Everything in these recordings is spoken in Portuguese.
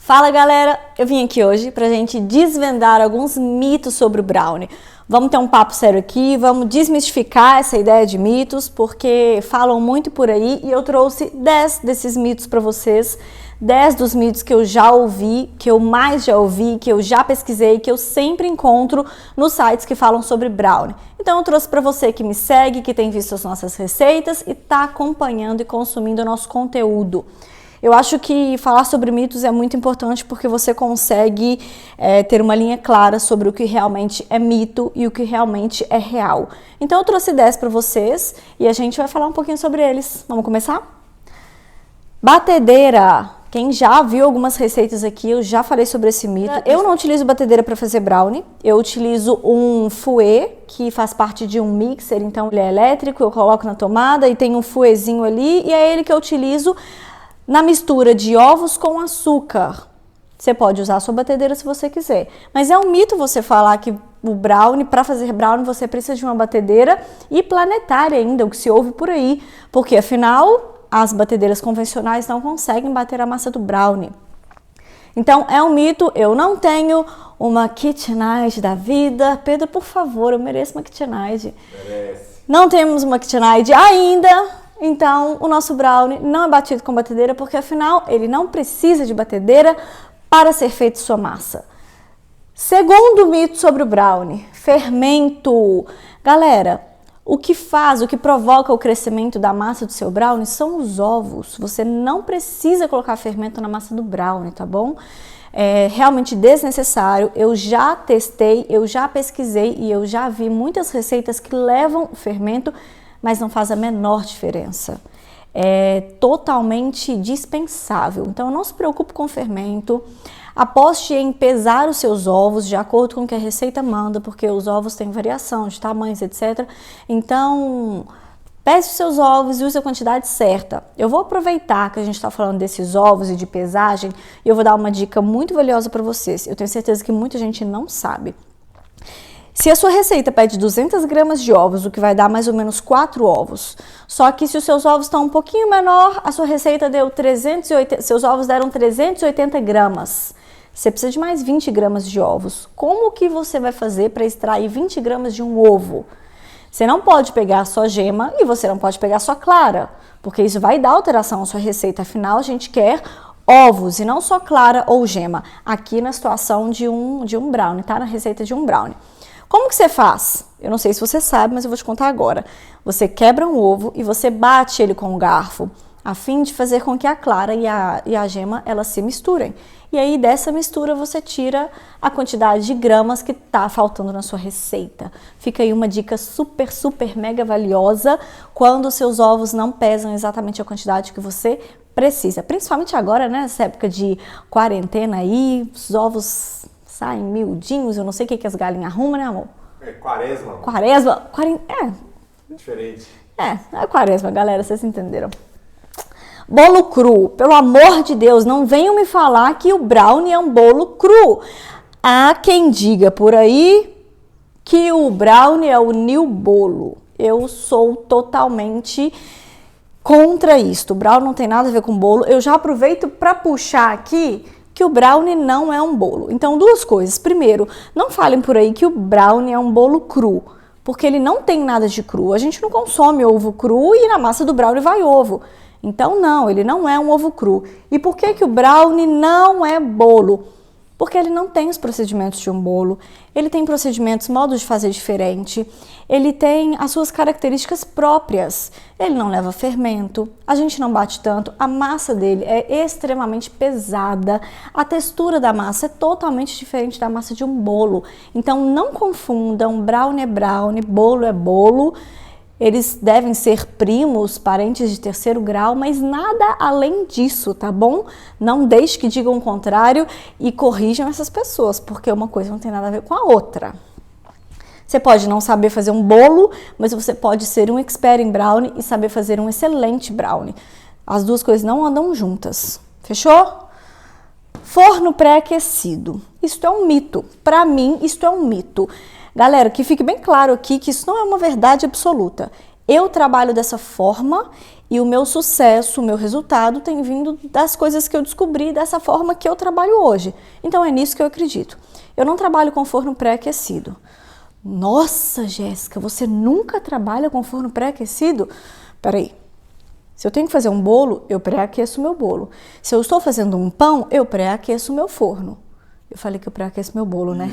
Fala galera, eu vim aqui hoje pra gente desvendar alguns mitos sobre o brownie. Vamos ter um papo sério aqui, vamos desmistificar essa ideia de mitos, porque falam muito por aí e eu trouxe 10 desses mitos pra vocês, 10 dos mitos que eu já ouvi, que eu mais já ouvi, que eu já pesquisei, que eu sempre encontro nos sites que falam sobre brownie. Então eu trouxe pra você que me segue, que tem visto as nossas receitas e tá acompanhando e consumindo o nosso conteúdo. Eu acho que falar sobre mitos é muito importante porque você consegue ter uma linha clara sobre o que realmente é mito e o que realmente é real. Então eu trouxe 10 para vocês e a gente vai falar um pouquinho sobre eles. Vamos começar? Batedeira. Quem já viu algumas receitas aqui, eu já falei sobre esse mito. Eu não utilizo batedeira para fazer brownie, eu utilizo um fouet, que faz parte de um mixer, então ele é elétrico, eu coloco na tomada e tem um fouetzinho ali e é ele que eu utilizo na mistura de ovos com açúcar. Você pode usar a sua batedeira se você quiser. Mas é um mito você falar que o brownie, para fazer brownie, você precisa de uma batedeira e planetária ainda, o que se ouve por aí. Porque, afinal, as batedeiras convencionais não conseguem bater a massa do brownie. Então, é um mito. Eu não tenho uma KitchenAid da vida. Pedro, por favor, eu mereço uma KitchenAid. Merece. Não temos uma KitchenAid ainda. Então, o nosso brownie não é batido com batedeira porque, afinal, ele não precisa de batedeira para ser feito sua massa. Segundo mito sobre o brownie, fermento. Galera, o que provoca o crescimento da massa do seu brownie são os ovos. Você não precisa colocar fermento na massa do brownie, tá bom? É realmente desnecessário. Eu já testei, eu já pesquisei e eu já vi muitas receitas que levam o fermento, mas não faz a menor diferença. É totalmente dispensável. Então, não se preocupe com fermento. Aposte em pesar os seus ovos de acordo com o que a receita manda, porque os ovos têm variação de tamanhos, etc. Então, pese os seus ovos e use a quantidade certa. Eu vou aproveitar que a gente está falando desses ovos e de pesagem e eu vou dar uma dica muito valiosa para vocês. Eu tenho certeza que muita gente não sabe. Se a sua receita pede 200 gramas de ovos, o que vai dar mais ou menos 4 ovos, só que se os seus ovos estão um pouquinho menor, a sua receita deu 380, seus ovos deram 380 gramas. Você precisa de mais 20 gramas de ovos. Como que você vai fazer para extrair 20 gramas de um ovo? Você não pode pegar só gema e você não pode pegar só clara, porque isso vai dar alteração à sua receita. Afinal, a gente quer ovos e não só clara ou gema. Aqui na situação de um brownie, tá? Na receita de um brownie. Como que você faz? Eu não sei se você sabe, mas eu vou te contar agora. Você quebra um ovo e você bate ele com um garfo, a fim de fazer com que a clara e a gema elas se misturem. E aí dessa mistura você tira a quantidade de gramas que tá faltando na sua receita. Fica aí uma dica super, super mega valiosa quando os seus ovos não pesam exatamente a quantidade que você precisa. Principalmente agora, né, nessa época de quarentena aí, os ovos saem miudinhos, eu não sei o que as galinhas arrumam, né, amor? É quaresma. Quaresma? Diferente. É quaresma, galera, vocês entenderam. Bolo cru. Pelo amor de Deus, não venham me falar que o brownie é um bolo cru. Há quem diga por aí que o brownie é o new bolo. Eu sou totalmente contra isto. O brownie não tem nada a ver com bolo. Eu já aproveito para puxar aqui que o brownie não é um bolo. Então, duas coisas. Primeiro, não falem por aí que o brownie é um bolo cru, porque ele não tem nada de cru. A gente não consome ovo cru e na massa do brownie vai ovo. Então, não, ele não é um ovo cru. E por que o brownie não é bolo? Porque ele não tem os procedimentos de um bolo, ele tem procedimentos, modos de fazer diferente, ele tem as suas características próprias. Ele não leva fermento, a gente não bate tanto, a massa dele é extremamente pesada, a textura da massa é totalmente diferente da massa de um bolo. Então não confundam, brownie é brownie, bolo é bolo. Eles devem ser primos, parentes de terceiro grau, mas nada além disso, tá bom? Não deixe que digam o contrário e corrijam essas pessoas, porque uma coisa não tem nada a ver com a outra. Você pode não saber fazer um bolo, mas você pode ser um expert em brownie e saber fazer um excelente brownie. As duas coisas não andam juntas. Fechou? Forno pré-aquecido. Isto é um mito. Para mim, isto é um mito. Galera, que fique bem claro aqui que isso não é uma verdade absoluta. Eu trabalho dessa forma e o meu sucesso, o meu resultado tem vindo das coisas que eu descobri dessa forma que eu trabalho hoje. Então é nisso que eu acredito. Eu não trabalho com forno pré-aquecido. Nossa, Jéssica, você nunca trabalha com forno pré-aquecido? Peraí. Se eu tenho que fazer um bolo, eu pré-aqueço o meu bolo. Se eu estou fazendo um pão, eu pré-aqueço o meu forno. Eu falei que eu pré-aqueço meu bolo, né?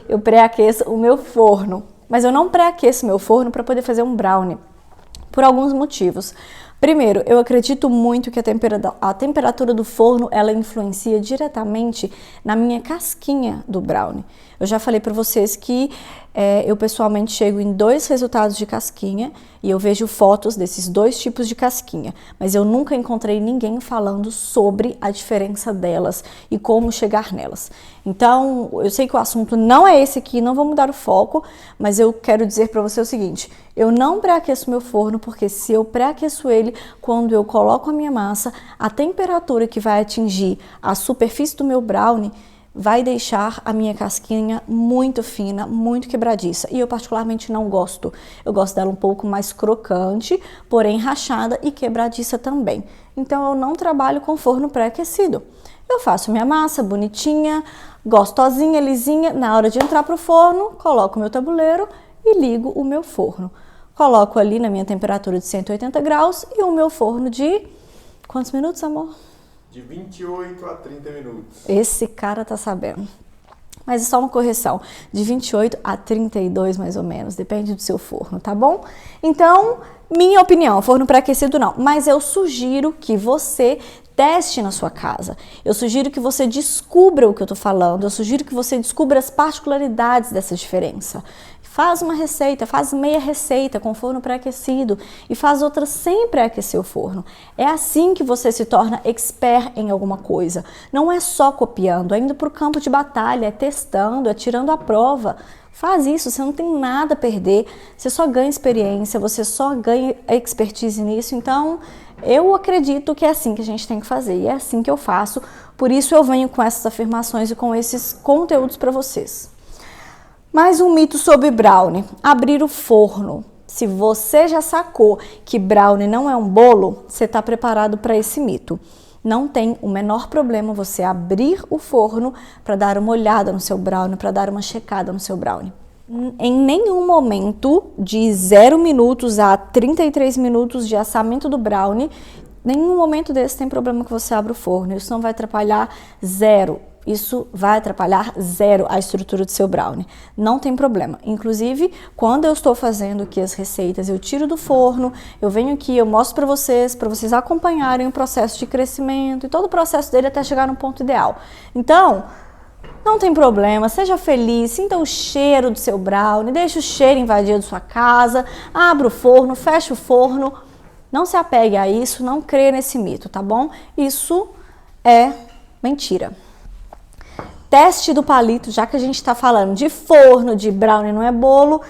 Eu pré-aqueço o meu forno. Mas eu não pré-aqueço meu forno para poder fazer um brownie. Por alguns motivos. Primeiro, eu acredito muito que a temperatura do forno, ela influencia diretamente na minha casquinha do brownie. Eu já falei para vocês que eu pessoalmente chego em 2 resultados de casquinha e eu vejo fotos desses 2 tipos de casquinha, mas eu nunca encontrei ninguém falando sobre a diferença delas e como chegar nelas. Então, eu sei que o assunto não é esse aqui, não vou mudar o foco, mas eu quero dizer para você o seguinte: eu não pré-aqueço meu forno, porque se eu pré-aqueço ele, quando eu coloco a minha massa, a temperatura que vai atingir a superfície do meu brownie vai deixar a minha casquinha muito fina, muito quebradiça. E eu particularmente não gosto. Eu gosto dela um pouco mais crocante, porém rachada e quebradiça também. Então eu não trabalho com forno pré-aquecido. Eu faço minha massa bonitinha, gostosinha, lisinha. Na hora de entrar para o forno, coloco o meu tabuleiro e ligo o meu forno. Coloco ali na minha temperatura de 180 graus e o meu forno de... Quantos minutos, amor? De 28 a 30 minutos. Esse cara tá sabendo. Mas é só uma correção. De 28 a 32, mais ou menos. Depende do seu forno, tá bom? Então, minha opinião, forno pré-aquecido não. Mas eu sugiro que você teste na sua casa. Eu sugiro que você descubra o que eu tô falando. Eu sugiro que você descubra as particularidades dessa diferença. Faz uma receita, faz meia receita com forno pré-aquecido e faz outra sem pré-aquecer o forno. É assim que você se torna expert em alguma coisa. Não é só copiando, é indo para o campo de batalha, é testando, é tirando a prova. Faz isso, você não tem nada a perder, você só ganha experiência, você só ganha expertise nisso. Então, eu acredito que é assim que a gente tem que fazer e é assim que eu faço. Por isso eu venho com essas afirmações e com esses conteúdos para vocês. Mais um mito sobre brownie, abrir o forno. Se você já sacou que brownie não é um bolo, você está preparado para esse mito. Não tem o menor problema você abrir o forno para dar uma olhada no seu brownie, para dar uma checada no seu brownie. Em nenhum momento de 0 minutos a 33 minutos de assamento do brownie, nenhum momento desse tem problema que você abra o forno. Isso não vai atrapalhar zero. Isso vai atrapalhar zero a estrutura do seu brownie. Não tem problema. Inclusive, quando eu estou fazendo aqui as receitas, eu tiro do forno, eu venho aqui, eu mostro para vocês acompanharem o processo de crescimento e todo o processo dele até chegar no ponto ideal. Então, não tem problema, seja feliz, sinta o cheiro do seu brownie, deixe o cheiro invadir a sua casa, abra o forno, fecha o forno. Não se apegue a isso, não creia nesse mito, tá bom? Isso é mentira. Teste do palito, já que a gente está falando de forno, de brownie não é bolo,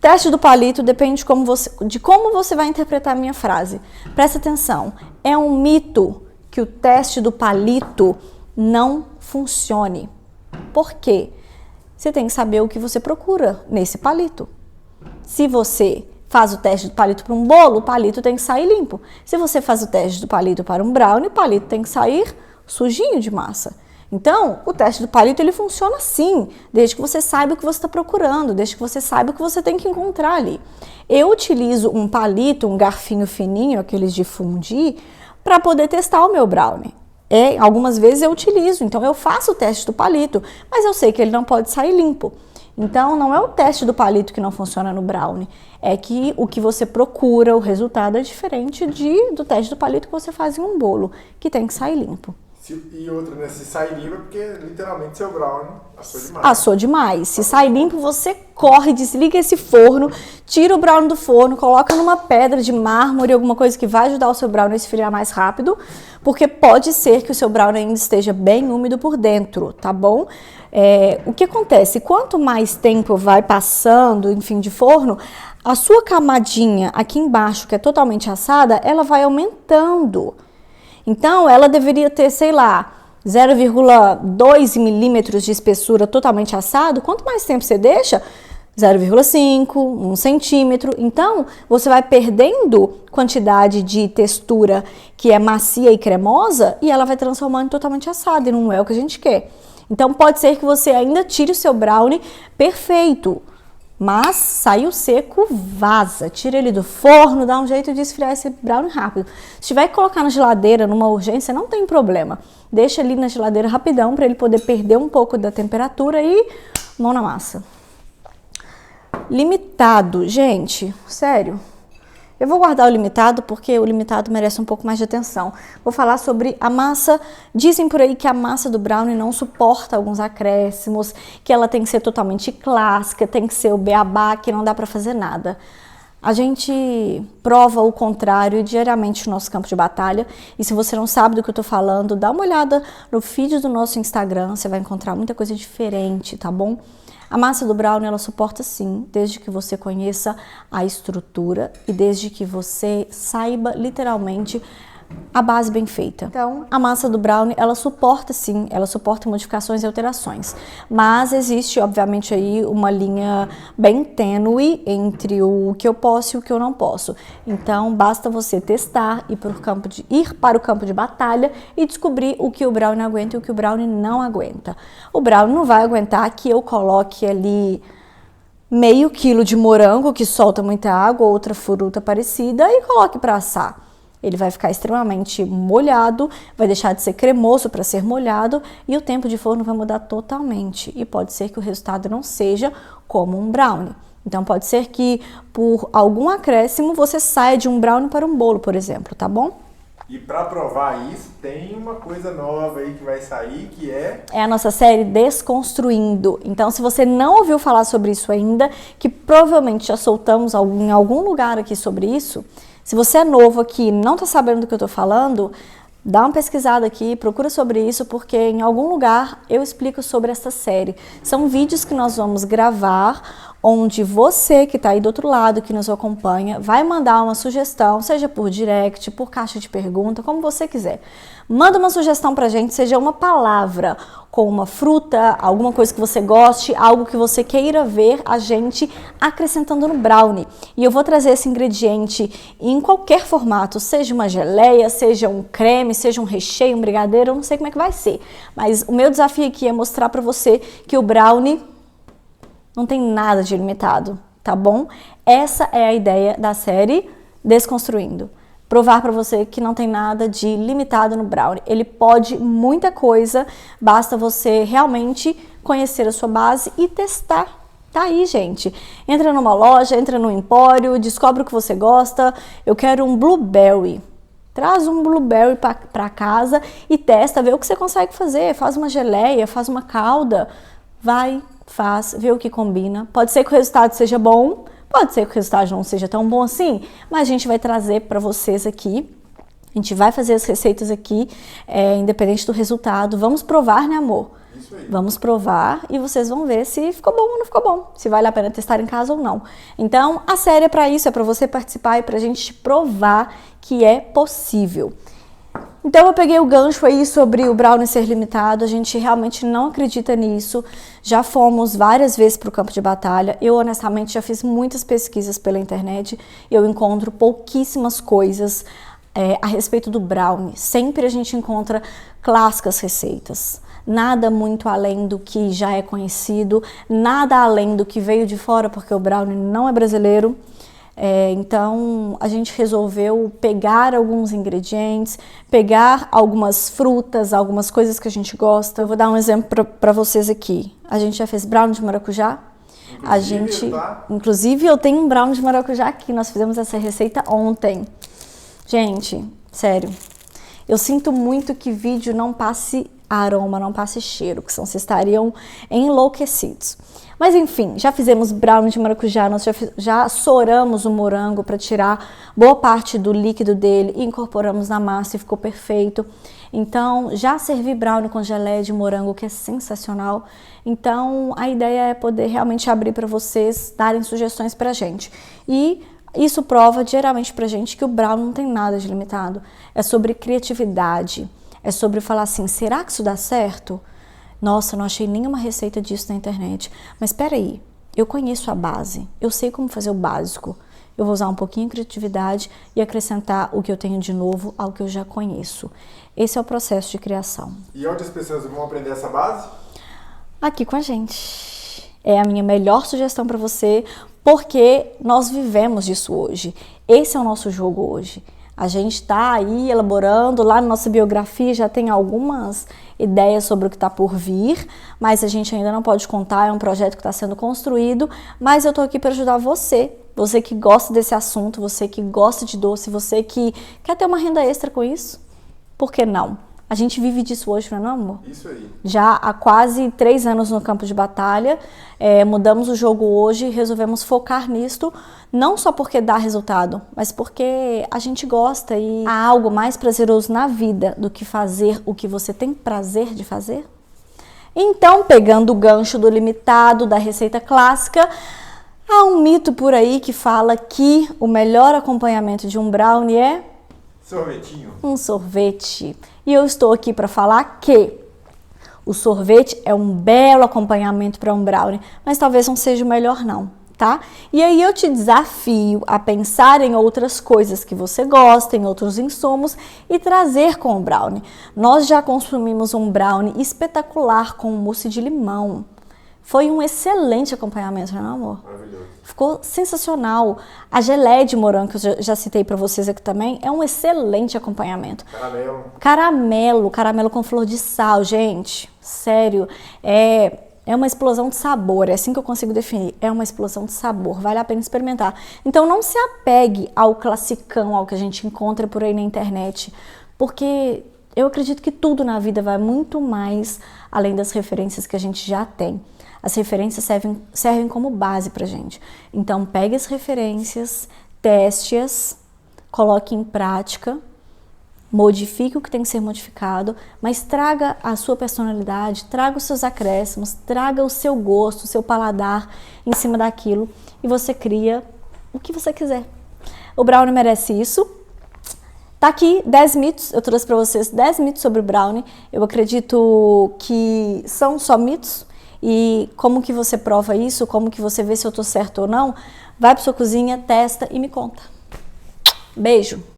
teste do palito depende de como você vai interpretar a minha frase. Presta atenção, é um mito que o teste do palito não funcione. Por quê? Você tem que saber o que você procura nesse palito. Se você faz o teste do palito para um bolo, o palito tem que sair limpo. Se você faz o teste do palito para um brownie, o palito tem que sair sujinho de massa. Então, o teste do palito ele funciona assim, desde que você saiba o que você está procurando, desde que você saiba o que você tem que encontrar ali. Eu utilizo um palito, um garfinho fininho, aqueles de fundir, para poder testar o meu brownie. Algumas vezes eu utilizo, então eu faço o teste do palito, mas eu sei que ele não pode sair limpo. Então, não é o teste do palito que não funciona no brownie, é que o que você procura, o resultado é diferente do teste do palito que você faz em um bolo, que tem que sair limpo. E outra, né? Se sai limpo é porque literalmente seu brownie assou demais. Assou demais. Se sai limpo, você corre, desliga esse forno, tira o brownie do forno, coloca numa pedra de mármore, alguma coisa que vai ajudar o seu brownie a esfriar mais rápido, porque pode ser que o seu brownie ainda esteja bem úmido por dentro, tá bom? O que acontece? Quanto mais tempo vai passando, enfim, de forno, a sua camadinha aqui embaixo, que é totalmente assada, ela vai aumentando. Então, ela deveria ter, sei lá, 0,2 milímetros de espessura totalmente assado. Quanto mais tempo você deixa, 0,5, 1 centímetro. Então, você vai perdendo quantidade de textura que é macia e cremosa e ela vai transformando totalmente assada e não é o que a gente quer. Então, pode ser que você ainda tire o seu brownie perfeito, mas saiu seco, vaza. Tira ele do forno, dá um jeito de esfriar esse brownie rápido. Se tiver que colocar na geladeira numa urgência, não tem problema. Deixa ali na geladeira rapidão para ele poder perder um pouco da temperatura e mão na massa. Limitado, gente, sério. Eu vou guardar o limitado porque o limitado merece um pouco mais de atenção. Vou falar sobre a massa. Dizem por aí que a massa do brownie não suporta alguns acréscimos, que ela tem que ser totalmente clássica, tem que ser o beabá, que não dá para fazer nada. A gente prova o contrário diariamente no nosso campo de batalha. E se você não sabe do que eu tô falando, dá uma olhada no feed do nosso Instagram, você vai encontrar muita coisa diferente, tá bom? A massa do brownie, ela suporta sim, desde que você conheça a estrutura e desde que você saiba literalmente a base bem feita. Então, a massa do brownie, ela suporta sim, ela suporta modificações e alterações. Mas existe, obviamente, aí uma linha bem tênue entre o que eu posso e o que eu não posso. Então, basta você testar, ir para o campo de batalha e descobrir o que o brownie aguenta e o que o brownie não aguenta. O brownie não vai aguentar que eu coloque ali meio quilo de morango, que solta muita água, outra fruta parecida, e coloque para assar. Ele vai ficar extremamente molhado, vai deixar de ser cremoso para ser molhado e o tempo de forno vai mudar totalmente. E pode ser que o resultado não seja como um brownie. Então pode ser que por algum acréscimo você saia de um brownie para um bolo, por exemplo, tá bom? E para provar isso, tem uma coisa nova aí que vai sair, que é a nossa série Desconstruindo. Então, se você não ouviu falar sobre isso ainda, que provavelmente já soltamos em algum lugar aqui sobre isso, se você é novo aqui e não está sabendo do que eu estou falando, dá uma pesquisada aqui, procura sobre isso, porque em algum lugar eu explico sobre essa série. São vídeos que nós vamos gravar, onde você que está aí do outro lado, que nos acompanha, vai mandar uma sugestão, seja por direct, por caixa de pergunta, como você quiser. Manda uma sugestão pra gente, seja uma palavra com uma fruta, alguma coisa que você goste, algo que você queira ver a gente acrescentando no brownie. E eu vou trazer esse ingrediente em qualquer formato, seja uma geleia, seja um creme, seja um recheio, um brigadeiro, eu não sei como é que vai ser. Mas o meu desafio aqui é mostrar pra você que o brownie não tem nada de limitado, tá bom? Essa é a ideia da série Desconstruindo. Provar para você que não tem nada de limitado no brownie. Ele pode muita coisa, basta você realmente conhecer a sua base e testar. Tá aí, gente. Entra numa loja, entra no empório, descobre o que você gosta. Eu quero um blueberry. Traz um blueberry para casa e testa, vê o que você consegue fazer. Faz uma geleia, faz uma calda. Vai, faz, vê o que combina. Pode ser que o resultado seja bom. Pode ser que o resultado não seja tão bom assim, mas a gente vai trazer para vocês aqui, a gente vai fazer as receitas aqui, independente do resultado. Vamos provar, né, amor? isso aí. Vamos provar e vocês vão ver se ficou bom ou não ficou bom, se vale a pena testar em casa ou não. Então, a série é para isso, é para você participar e para a gente provar que é possível. Então eu peguei o gancho aí sobre o brownie ser limitado, a gente realmente não acredita nisso, já fomos várias vezes para o campo de batalha, eu honestamente já fiz muitas pesquisas pela internet, eu encontro pouquíssimas coisas a respeito do brownie, sempre a gente encontra clássicas receitas, nada muito além do que já é conhecido, nada além do que veio de fora, porque o brownie não é brasileiro. Então a gente resolveu pegar alguns ingredientes, pegar algumas frutas, algumas coisas que a gente gosta. Eu vou dar um exemplo para vocês aqui. A gente já fez brownie de maracujá. Inclusive eu tenho um brownie de maracujá aqui. Nós fizemos essa receita ontem. Gente, sério, eu sinto muito que vídeo não passe aroma, não passe cheiro, que senão vocês estariam enlouquecidos. Mas enfim, já fizemos brownie de maracujá, nós já soramos o morango para tirar boa parte do líquido dele e incorporamos na massa e ficou perfeito. Então, já servi brownie com geleia de morango, que é sensacional. Então, a ideia é poder realmente abrir para vocês, darem sugestões pra gente. E isso prova diariamente pra gente que o brownie não tem nada de limitado. É sobre criatividade, é sobre falar assim, será que isso dá certo? Nossa, não achei nenhuma receita disso na internet. Mas espera aí, Eu conheço a base, eu sei como fazer o básico. Eu vou usar um pouquinho de criatividade e acrescentar o que eu tenho de novo ao que eu já conheço. Esse é o processo de criação. E onde as pessoas vão aprender essa base? Aqui com a gente. É a minha melhor sugestão para você, porque nós vivemos disso hoje. Esse é o nosso jogo hoje. A gente está aí elaborando, lá na nossa biografia já tem algumas ideias sobre o que está por vir, mas a gente ainda não pode contar, é um projeto que está sendo construído, mas eu estou aqui para ajudar você que gosta desse assunto, você que gosta de doce, você que quer ter uma renda extra com isso, por que não? A gente vive disso hoje, não é, amor? Isso aí. Já há quase 3 anos no campo de batalha, mudamos o jogo hoje e resolvemos focar nisto, não só porque dá resultado, mas porque a gente gosta e há algo mais prazeroso na vida do que fazer o que você tem prazer de fazer. Então, pegando o gancho do limitado, da receita clássica, há um mito por aí que fala que o melhor acompanhamento de um brownie é Sorvetinho. um sorvete. E eu estou aqui para falar que o sorvete é um belo acompanhamento para um brownie, mas talvez não seja o melhor não, tá? E aí eu te desafio a pensar em outras coisas que você gosta, em outros insumos e trazer com o brownie. Nós já consumimos um brownie espetacular com mousse de limão. Foi um excelente acompanhamento, não é, amor? Maravilhoso. Ficou sensacional. A geleia de morango, que eu já citei para vocês aqui também, é um excelente acompanhamento. Caramelo com flor de sal, gente. Sério, é uma explosão de sabor, é assim que eu consigo definir. É uma explosão de sabor, vale a pena experimentar. Então não se apegue ao classicão, ao que a gente encontra por aí na internet, porque eu acredito que tudo na vida vai muito mais além das referências que a gente já tem. As referências servem como base pra gente. Então, pegue as referências, teste-as, coloque em prática, modifique o que tem que ser modificado, mas traga a sua personalidade, traga os seus acréscimos, traga o seu gosto, o seu paladar em cima daquilo e você cria o que você quiser. O brownie merece isso. Tá aqui 10 mitos, eu trouxe para vocês 10 mitos sobre o brownie. Eu acredito que são só mitos. E como que você prova isso, como que você vê se eu tô certo ou não, vai para sua cozinha, testa e me conta. Beijo!